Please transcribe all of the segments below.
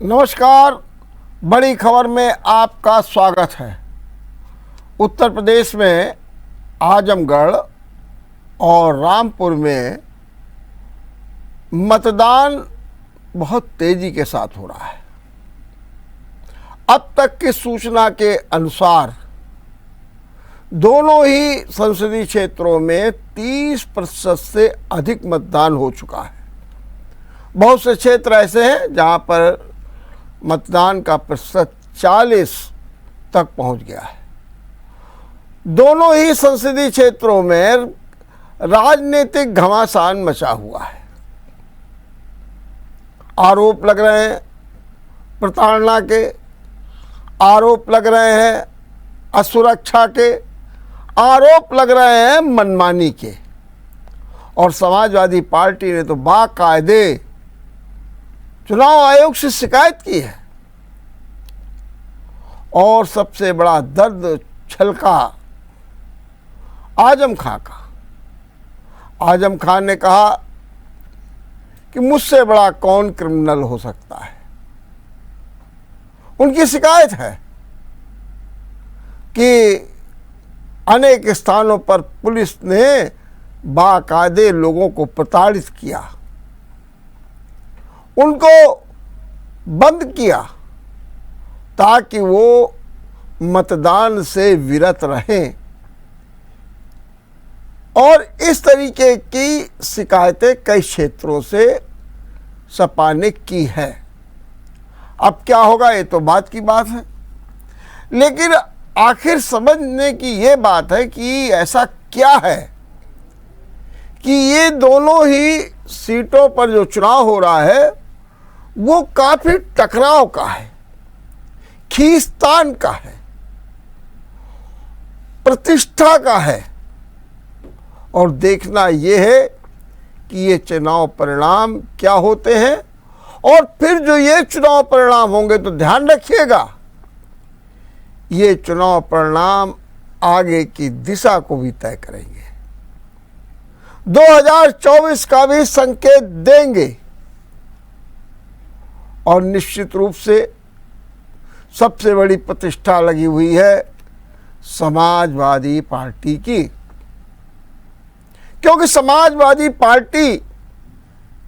नमस्कार। बड़ी खबर में आपका स्वागत है। उत्तर प्रदेश में आजमगढ़ और रामपुर में मतदान बहुत तेजी के साथ हो रहा है। अब तक की सूचना के अनुसार दोनों ही संसदीय क्षेत्रों में 30% से अधिक मतदान हो चुका है। बहुत से क्षेत्र ऐसे हैं जहां पर मतदान का प्रतिशत 40 तक पहुंच गया है। दोनों ही संसदीय क्षेत्रों में राजनीतिक घमासान मचा हुआ है। आरोप लग रहे हैं प्रताड़ना के, आरोप लग रहे हैं असुरक्षा के, आरोप लग रहे हैं मनमानी के। और समाजवादी पार्टी ने तो बाकायदे चुनाव आयोग से शिकायत की है। और सबसे बड़ा दर्द छलका आजम खां का। आजम खान ने कहा कि मुझसे बड़ा कौन क्रिमिनल हो सकता है। उनकी शिकायत है कि अनेक स्थानों पर पुलिस ने बाकायदे लोगों को प्रताड़ित किया, उनको बंद किया ताकि वो मतदान से विरत रहें। और इस तरीके की शिकायतें कई क्षेत्रों से सपा ने की है। अब क्या होगा ये तो बात की बात है, लेकिन आखिर समझने की ये बात है कि ऐसा क्या है कि ये दोनों ही सीटों पर जो चुनाव हो रहा है वो काफी टकराव का है, खींचतान का है, प्रतिष्ठा का है। और देखना ये है कि ये चुनाव परिणाम क्या होते हैं। और फिर जो ये चुनाव परिणाम होंगे तो ध्यान रखिएगा, ये चुनाव परिणाम आगे की दिशा को भी तय करेंगे, 2024 का भी संकेत देंगे। और निश्चित रूप से सबसे बड़ी प्रतिष्ठा लगी हुई है समाजवादी पार्टी की, क्योंकि समाजवादी पार्टी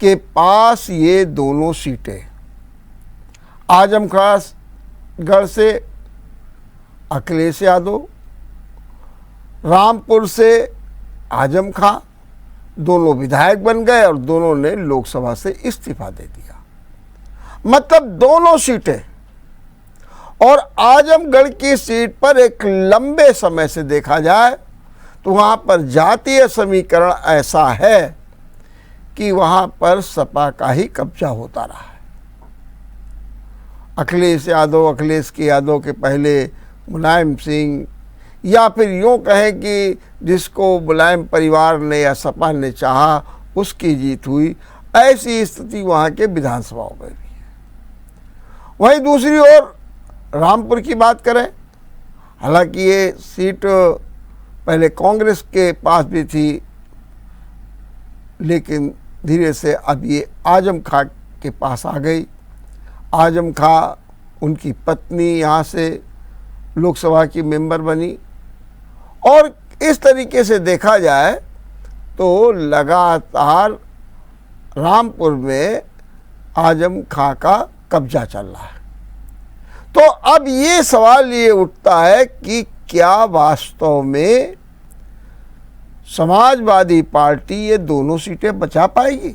के पास ये दोनों सीटें, आजमगढ़ से अखिलेश यादव, रामपुर से आजम खां, दोनों विधायक बन गए और दोनों ने लोकसभा से इस्तीफा दे दिया। मतलब दोनों सीटें। और आजमगढ़ की सीट पर एक लंबे समय से देखा जाए तो वहाँ पर जातीय समीकरण ऐसा है कि वहाँ पर सपा का ही कब्जा होता रहा है। अखिलेश के यादव के पहले मुलायम सिंह, या फिर यूँ कहें कि जिसको मुलायम परिवार ने या सपा ने चाहा उसकी जीत हुई। ऐसी स्थिति वहाँ के विधानसभाओं में भी है। वहीं दूसरी ओर रामपुर की बात करें, हालांकि ये सीट पहले कांग्रेस के पास भी थी, लेकिन धीरे से अब ये आजम खां के पास आ गई। आजम खां, उनकी पत्नी यहाँ से लोकसभा की मेंबर बनी। और इस तरीके से देखा जाए तो लगातार रामपुर में आजम खां का कब्जा चल रहा है। तो अब ये सवाल ये उठता है कि क्या वास्तव में समाजवादी पार्टी ये दोनों सीटें बचा पाएगी,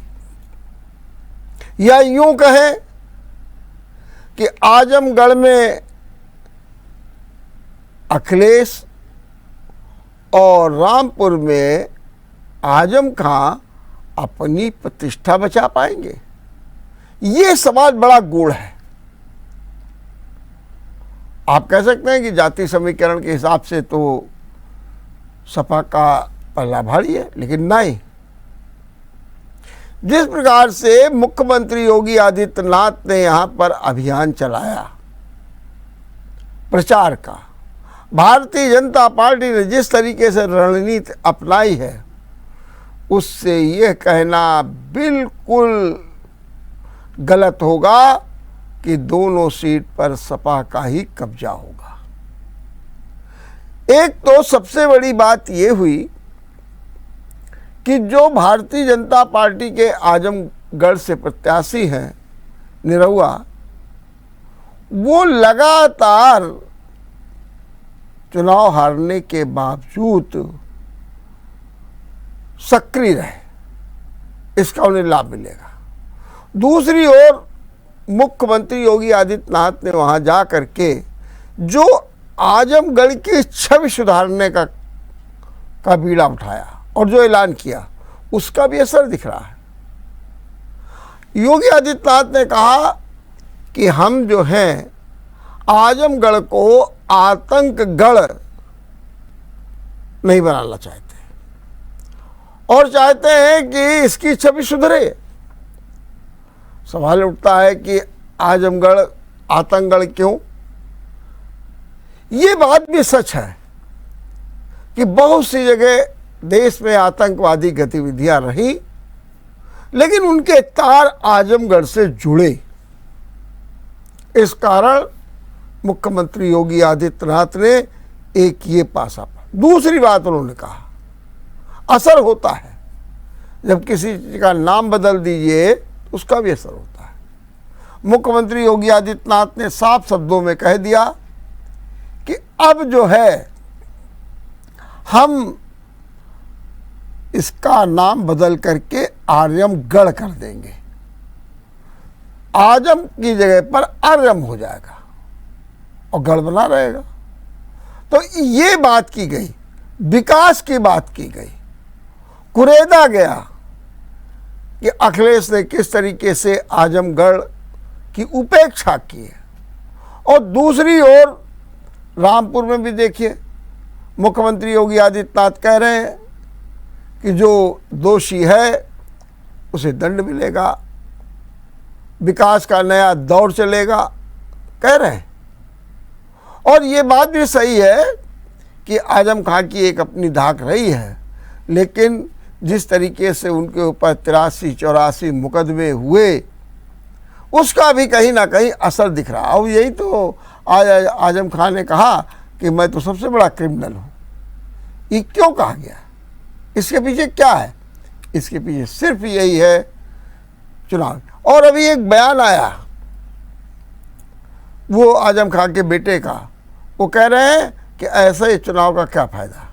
या यूं कहें कि आजमगढ़ में अखिलेश और रामपुर में आजम खां अपनी प्रतिष्ठा बचा पाएंगे। ये सवाल बड़ा गूढ़ है। आप कह सकते हैं कि जाति समीकरण के हिसाब से तो सपा का पल्ला भारी है, लेकिन नहीं। जिस प्रकार से मुख्यमंत्री योगी आदित्यनाथ ने यहाँ पर अभियान चलाया प्रचार का, भारतीय जनता पार्टी ने जिस तरीके से रणनीति अपनाई है, उससे यह कहना बिल्कुल गलत होगा कि दोनों सीट पर सपा का ही कब्जा होगा। एक तो सबसे बड़ी बात यह हुई कि जो भारतीय जनता पार्टी के आजमगढ़ से प्रत्याशी हैं निरहुआ, वो लगातार चुनाव हारने के बावजूद सक्रिय रहे, इसका उन्हें लाभ मिलेगा। दूसरी ओर मुख्यमंत्री योगी आदित्यनाथ ने वहां जा करके जो आजमगढ़ की छवि सुधारने का बीड़ा उठाया और जो ऐलान किया, उसका भी असर दिख रहा है। योगी आदित्यनाथ ने कहा कि हम जो हैं आजमगढ़ को आतंकगढ़ नहीं बनाना चाहते और चाहते हैं कि इसकी छवि सुधरे। सवाल उठता है कि आजमगढ़ आतंकगढ़ क्यों? ये बात भी सच है कि बहुत सी जगह देश में आतंकवादी गतिविधियां रही, लेकिन उनके तार आजमगढ़ से जुड़े। इस कारण मुख्यमंत्री योगी आदित्यनाथ ने एक ये पासा पा। दूसरी बात उन्होंने कहा, असर होता है जब किसी चीज का नाम बदल दीजिए तो उसका भी असर होता है। मुख्यमंत्री योगी आदित्यनाथ ने साफ शब्दों में कह दिया कि अब जो है हम इसका नाम बदल करके आर्यमगढ़ कर देंगे, आजम की जगह पर आर्यम हो जाएगा और गढ़ बना रहेगा। तो ये बात की गई, विकास की बात की गई, कुरेदा गया कि अखिलेश ने किस तरीके से आजमगढ़ की उपेक्षा की है। और दूसरी ओर रामपुर में भी देखिए, मुख्यमंत्री योगी आदित्यनाथ कह रहे हैं कि जो दोषी है उसे दंड मिलेगा, विकास का नया दौर चलेगा, कह रहे हैं। और ये बात भी सही है कि आजम खां की एक अपनी धाक रही है, लेकिन जिस तरीके से उनके ऊपर 83-84 मुकदमे हुए, उसका भी कहीं ना कहीं असर दिख रहा। और यही तो आज आजम खां ने कहा कि मैं तो सबसे बड़ा क्रिमिनल हूँ। ये क्यों कहा गया? इसके पीछे क्या है? इसके पीछे सिर्फ यही है चुनाव। और अभी एक बयान आया वो आजम खां के बेटे का, वो कह रहे हैं कि ऐसे चुनाव का क्या फायदा।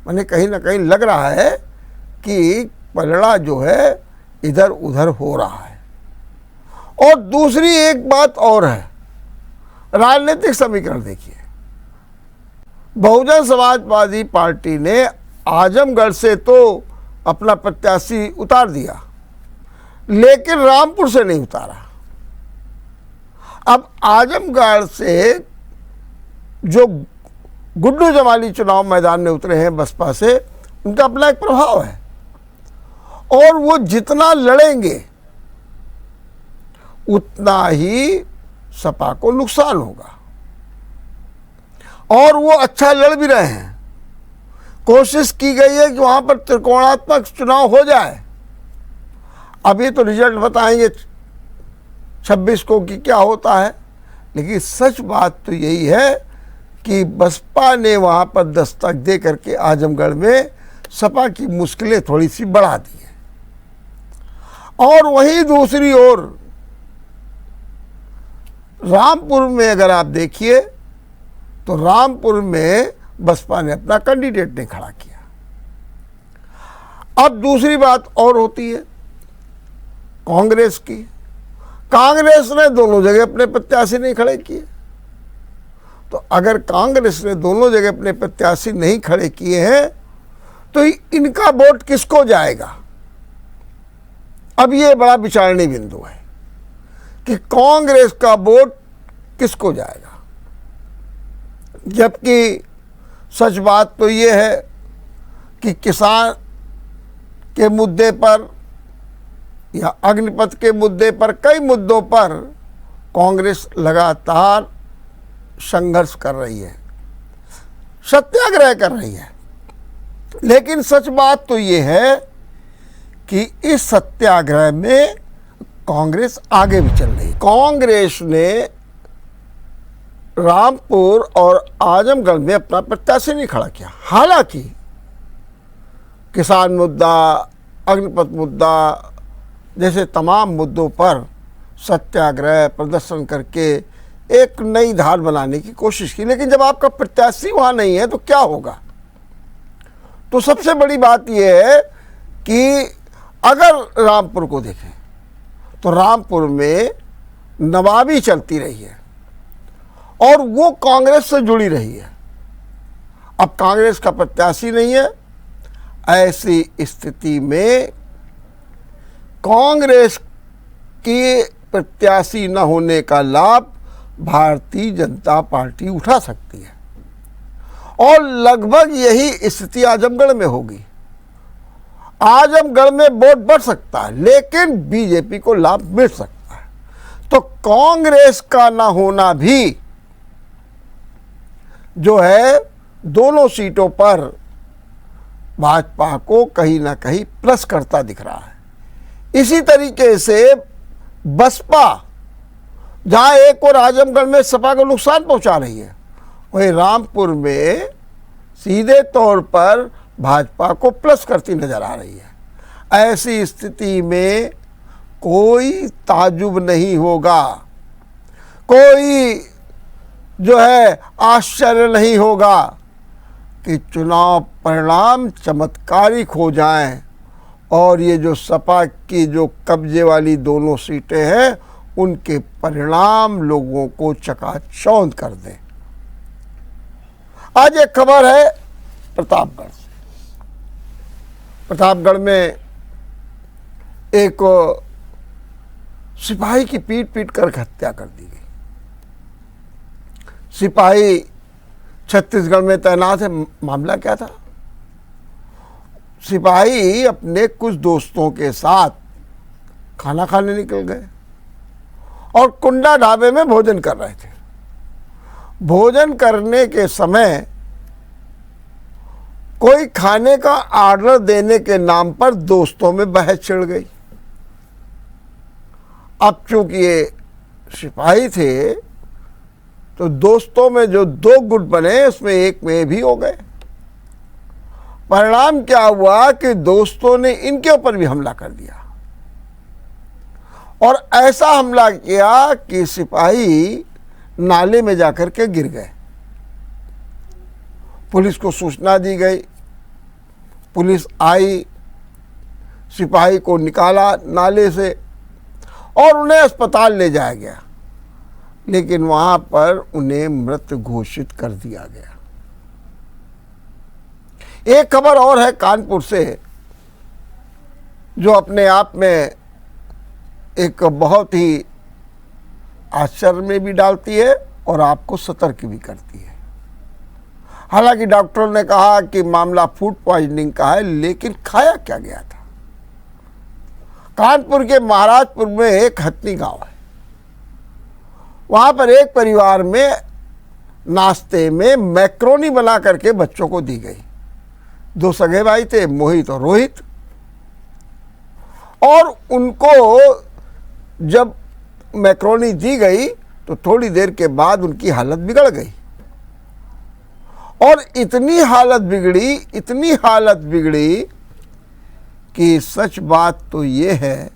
मैंने कहीं ना कहीं लग रहा है कि पलड़ा जो है इधर उधर हो रहा है। और दूसरी एक बात और है, राजनीतिक समीकरण देखिए। बहुजन समाजवादी पार्टी ने आजमगढ़ से तो अपना प्रत्याशी उतार दिया, लेकिन रामपुर से नहीं उतारा। अब आजमगढ़ से जो गुड्डू जमाली चुनाव मैदान में उतरे हैं बसपा से, उनका अपना एक प्रभाव है और वो जितना लड़ेंगे उतना ही सपा को नुकसान होगा। और वो अच्छा लड़ भी रहे हैं। कोशिश की गई है कि वहां पर त्रिकोणात्मक चुनाव हो जाए। अभी तो रिजल्ट बताएंगे 26 को कि क्या होता है, लेकिन सच बात तो यही है कि बसपा ने वहां पर दस्तक दे करके आजमगढ़ में सपा की मुश्किलें थोड़ी सी बढ़ा दी हैं। और वहीं दूसरी ओर रामपुर में अगर आप देखिए तो रामपुर में बसपा ने अपना कैंडिडेट नहीं खड़ा किया। अब दूसरी बात और होती है कांग्रेस की। कांग्रेस ने दोनों जगह अपने प्रत्याशी नहीं खड़े किए। तो अगर कांग्रेस ने दोनों जगह अपने प्रत्याशी नहीं खड़े किए हैं तो इनका वोट किसको जाएगा? अब ये बड़ा विचारणीय बिंदु है कि कांग्रेस का वोट किसको जाएगा। जबकि सच बात तो ये है कि किसान के मुद्दे पर या अग्निपथ के मुद्दे पर, कई मुद्दों पर कांग्रेस लगातार संघर्ष कर रही है, सत्याग्रह कर रही है। लेकिन सच बात तो ये है कि इस सत्याग्रह में कांग्रेस आगे भी चल रही। कांग्रेस ने रामपुर और आजमगढ़ में अपना प्रत्याशी नहीं खड़ा किया। हालांकि किसान मुद्दा, अग्निपथ मुद्दा जैसे तमाम मुद्दों पर सत्याग्रह प्रदर्शन करके एक नई धार बनाने की कोशिश की, लेकिन जब आपका प्रत्याशी वहाँ नहीं है तो क्या होगा। तो सबसे बड़ी बात यह है कि अगर रामपुर को देखें तो रामपुर में नवाबी चलती रही है और वो कांग्रेस से जुड़ी रही है। अब कांग्रेस का प्रत्याशी नहीं है, ऐसी स्थिति में कांग्रेस के प्रत्याशी न होने का लाभ भारतीय जनता पार्टी उठा सकती है और लगभग यही स्थिति आजमगढ़ में होगी। आजमगढ़ में वोट बढ़ सकता है लेकिन बीजेपी को लाभ मिल सकता है। तो कांग्रेस का ना होना भी जो है दोनों सीटों पर भाजपा को कहीं ना कहीं प्लस करता दिख रहा है। इसी तरीके से बसपा जहां एक और आजमगढ़ में सपा को नुकसान पहुंचा रही है, वहीं रामपुर में सीधे तौर पर भाजपा को प्लस करती नजर आ रही है। ऐसी स्थिति में कोई ताजुब नहीं होगा, कोई जो है आश्चर्य नहीं होगा कि चुनाव परिणाम चमत्कारिक हो जाएं और ये जो सपा की जो कब्जे वाली दोनों सीटें हैं उनके परिणाम लोगों को चकाचौंध कर दें। आज एक खबर है प्रतापगढ़ से। प्रतापगढ़ में एक सिपाही की पीट पीट कर हत्या कर दी गई। सिपाही छत्तीसगढ़ में तैनात है। मामला क्या था? सिपाही अपने कुछ दोस्तों के साथ खाना खाने निकल गए और कुंडा ढाबे में भोजन कर रहे थे। भोजन करने के समय कोई खाने का ऑर्डर देने के नाम पर दोस्तों में बहस छिड़ गई। अब चूंकि ये सिपाही थे तो दोस्तों में जो दो गुट बने उसमें एक में भी हो गए। परिणाम क्या हुआ कि दोस्तों ने इनके ऊपर भी हमला कर दिया और ऐसा हमला किया कि सिपाही नाले में जाकर के गिर गए। पुलिस को सूचना दी गई, पुलिस आई, सिपाही को निकाला नाले से और उन्हें अस्पताल ले जाया गया, लेकिन वहां पर उन्हें मृत घोषित कर दिया गया। एक खबर और है कानपुर से जो अपने आप में एक बहुत ही आश्चर्य में भी डालती है और आपको सतर्क भी करती है। हालांकि डॉक्टरों ने कहा कि मामला फूड पॉइजनिंग का है, लेकिन खाया क्या गया था? कानपुर के महाराजपुर में एक हथनी गांव है। वहां पर एक परिवार में नाश्ते में मैक्रोनी बना करके बच्चों को दी गई। दो सगे भाई थे, मोहित और रोहित, और उनको जब मैक्रोनी दी गई तो थोड़ी देर के बाद उनकी हालत बिगड़ गई और इतनी हालत बिगड़ी कि सच बात तो ये है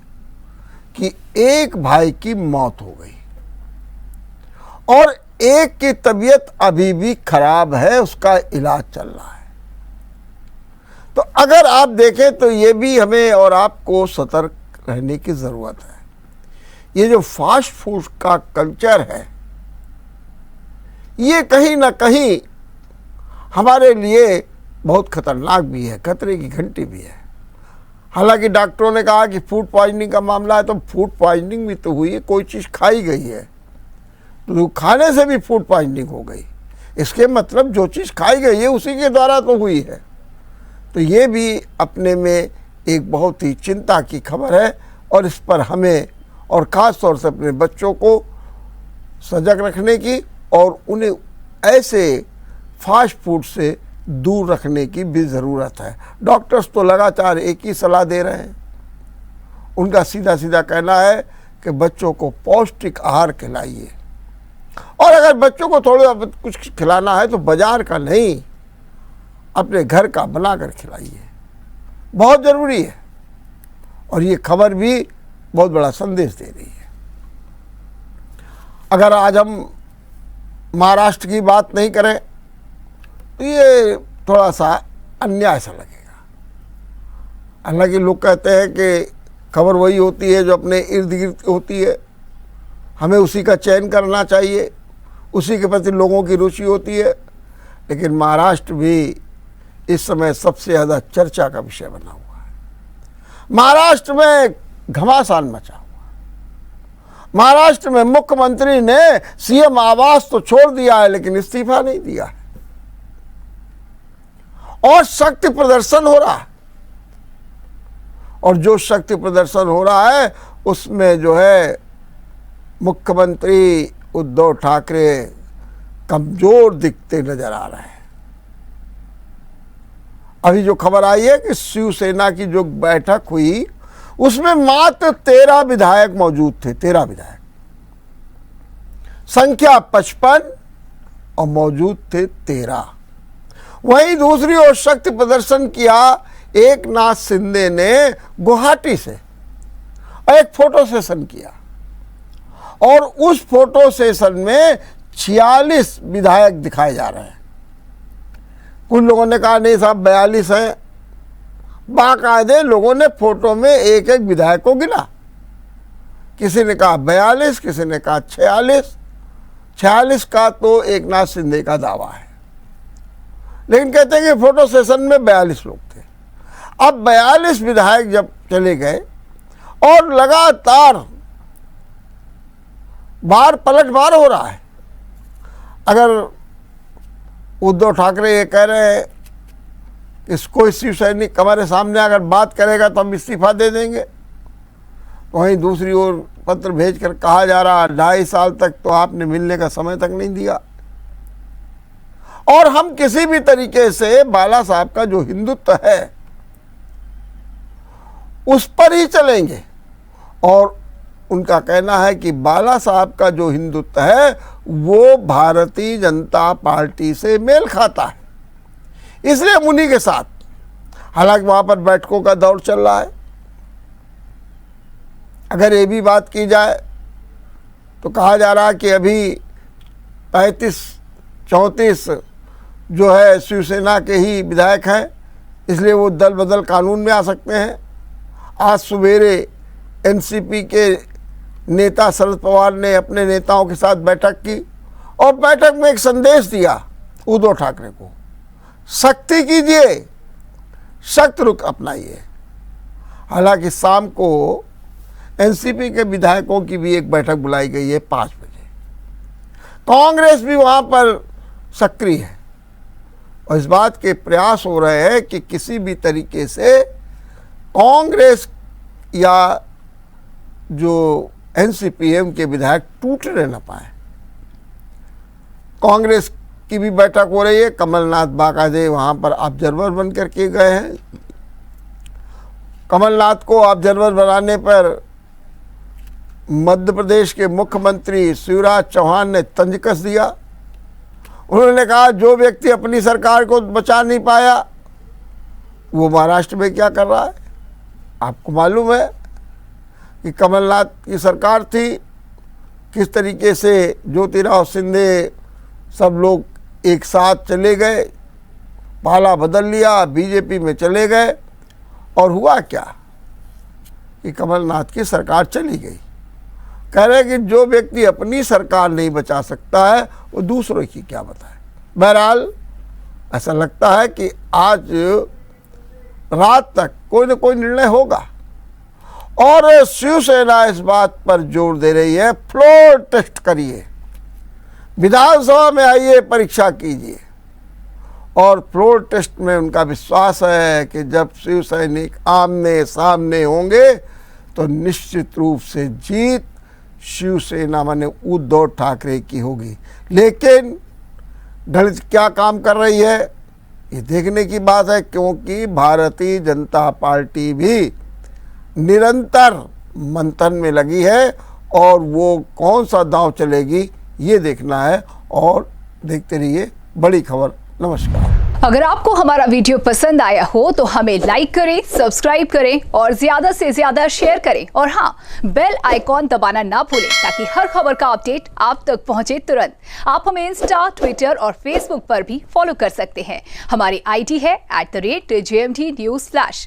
कि एक भाई की मौत हो गई और एक की तबीयत अभी भी खराब है, उसका इलाज चल रहा है। तो अगर आप देखें तो ये भी हमें और आपको सतर्क रहने की ज़रूरत है। ये जो फास्ट फूड का कल्चर है, ये कहीं ना कहीं हमारे लिए बहुत खतरनाक भी है, खतरे की घंटी भी है। हालांकि डॉक्टरों ने कहा कि फूड पॉइजनिंग का मामला है, तो फूड पॉइजनिंग भी तो हुई है, कोई चीज़ खाई गई है तो खाने से भी फूड पॉइजनिंग हो गई। इसके मतलब जो चीज़ खाई गई है उसी के द्वारा तो हुई है। तो ये भी अपने में एक बहुत ही चिंता की खबर है और इस पर हमें और ख़ास तौर से अपने बच्चों को सजग रखने की और उन्हें ऐसे फास्ट फूड से दूर रखने की भी ज़रूरत है। डॉक्टर्स तो लगातार एक ही सलाह दे रहे हैं। उनका सीधा सीधा कहना है कि बच्चों को पौष्टिक आहार खिलाइए, और अगर बच्चों को थोड़ा कुछ खिलाना है तो बाजार का नहीं, अपने घर का बनाकर खिलाइए, बहुत ज़रूरी है। और ये खबर भी बहुत बड़ा संदेश दे रही है। अगर आज हम महाराष्ट्र की बात नहीं करें तो ये थोड़ा सा अन्याय सा लगेगा। हालांकि लोग कहते हैं कि खबर वही होती है जो अपने इर्द गिर्द होती है, हमें उसी का चयन करना चाहिए, उसी के प्रति लोगों की रुचि होती है। लेकिन महाराष्ट्र भी इस समय सबसे ज़्यादा चर्चा का विषय बना हुआ है। महाराष्ट्र में घमासान मचा हुआ। महाराष्ट्र में मुख्यमंत्री ने सीएम आवास तो छोड़ दिया है लेकिन इस्तीफा नहीं दिया है, और शक्ति प्रदर्शन हो रहा है। और जो शक्ति प्रदर्शन हो रहा है उसमें जो है मुख्यमंत्री उद्धव ठाकरे कमजोर दिखते नजर आ रहे हैं। अभी जो खबर आई है कि शिवसेना की जो बैठक हुई उसमें मात्र 13 विधायक मौजूद थे, 13 विधायक, संख्या 55 और मौजूद थे 13। वहीं दूसरी ओर शक्ति प्रदर्शन किया एकनाथ शिंदे ने गुवाहाटी से, एक फोटो सेशन किया, और उस फोटो सेशन में 46 विधायक दिखाए जा रहे हैं। कुछ लोगों ने कहा नहीं साहब 42 हैं, बाकायदे लोगों ने फोटो में एक एक विधायक को गिना। किसी ने कहा 42, किसी ने कहा 46। 46 का तो एकनाथ शिंदे का दावा है, लेकिन कहते हैं कि फोटो सेशन में 42 लोग थे। अब 42 विधायक जब चले गए और लगातार बार पलटवार हो रहा है, अगर उद्धव ठाकरे ये कह रहे हैं इसको शिव सैनिक हमारे सामने अगर बात करेगा तो हम इस्तीफा दे देंगे, वहीं दूसरी ओर पत्र भेजकर कहा जा रहा 2.5 साल तक तो आपने मिलने का समय तक नहीं दिया, और हम किसी भी तरीके से बाला साहब का जो हिंदुत्व है उस पर ही चलेंगे। और उनका कहना है कि बाला साहब का जो हिंदुत्व है वो भारतीय जनता पार्टी से मेल खाता है, इसलिए हम उन्हीं के साथ, हालांकि वहां पर बैठकों का दौर चल रहा है। अगर ये भी बात की जाए तो कहा जा रहा है कि अभी 35-34 जो है शिवसेना के ही विधायक हैं, इसलिए वो दल बदल कानून में आ सकते हैं। आज सवेरे एनसीपी के नेता शरद पवार ने अपने नेताओं के साथ बैठक की, और बैठक में एक संदेश दिया उद्धव ठाकरे को, सख्ती कीजिए, सख्त रुख अपनाइए। हालांकि शाम को एनसीपी के विधायकों की भी एक बैठक बुलाई गई है 5 बजे। कांग्रेस भी वहां पर सक्रिय है, और इस बात के प्रयास हो रहे हैं कि किसी भी तरीके से कांग्रेस या जो एनसीपीएम के विधायक टूटने न पाए। कांग्रेस की भी बैठक हो रही है, कमलनाथ बाकायदे वहां पर ऑब्जर्वर बनकर के गए हैं। कमलनाथ को ऑब्जर्वर बनाने पर मध्य प्रदेश के मुख्यमंत्री शिवराज चौहान ने तंज कस दिया। उन्होंने कहा जो व्यक्ति अपनी सरकार को बचा नहीं पाया वो महाराष्ट्र में क्या कर रहा है। आपको मालूम है कि कमलनाथ की सरकार थी, किस तरीके से ज्योतिराव सिंधे सब लोग एक साथ चले गए, पाला बदल लिया, बीजेपी में चले गए, और हुआ क्या कि कमलनाथ की सरकार चली गई। कह रहे कि जो व्यक्ति अपनी सरकार नहीं बचा सकता है वो दूसरों की क्या बताए। बहरहाल ऐसा लगता है कि आज रात तक कोई न कोई निर्णय होगा, और शिवसेना इस बात पर जोर दे रही है फ्लोर टेस्ट करिए, विधानसभा में आइए, परीक्षा कीजिए। और फ्लोर टेस्ट में उनका विश्वास है कि जब शिव सैनिक आमने सामने होंगे तो निश्चित रूप से जीत शिवसेना माने उद्धव ठाकरे की होगी। लेकिन गणित क्या काम कर रही है ये देखने की बात है, क्योंकि भारतीय जनता पार्टी भी निरंतर मंथन में लगी है और वो कौन सा दांव चलेगी ये देखना है। और देखते रहिए बड़ी खबर। नमस्कार। अगर आपको हमारा वीडियो पसंद आया हो तो हमें लाइक करें, सब्सक्राइब करें और ज्यादा से ज्यादा शेयर करें। और हाँ, बेल आइकॉन दबाना ना भूलें ताकि हर खबर का अपडेट आप तक पहुंचे तुरंत। आप हमें इंस्टा, ट्विटर और फेसबुक पर भी फॉलो कर सकते हैं। हमारी आईडी है @JMT News Flash।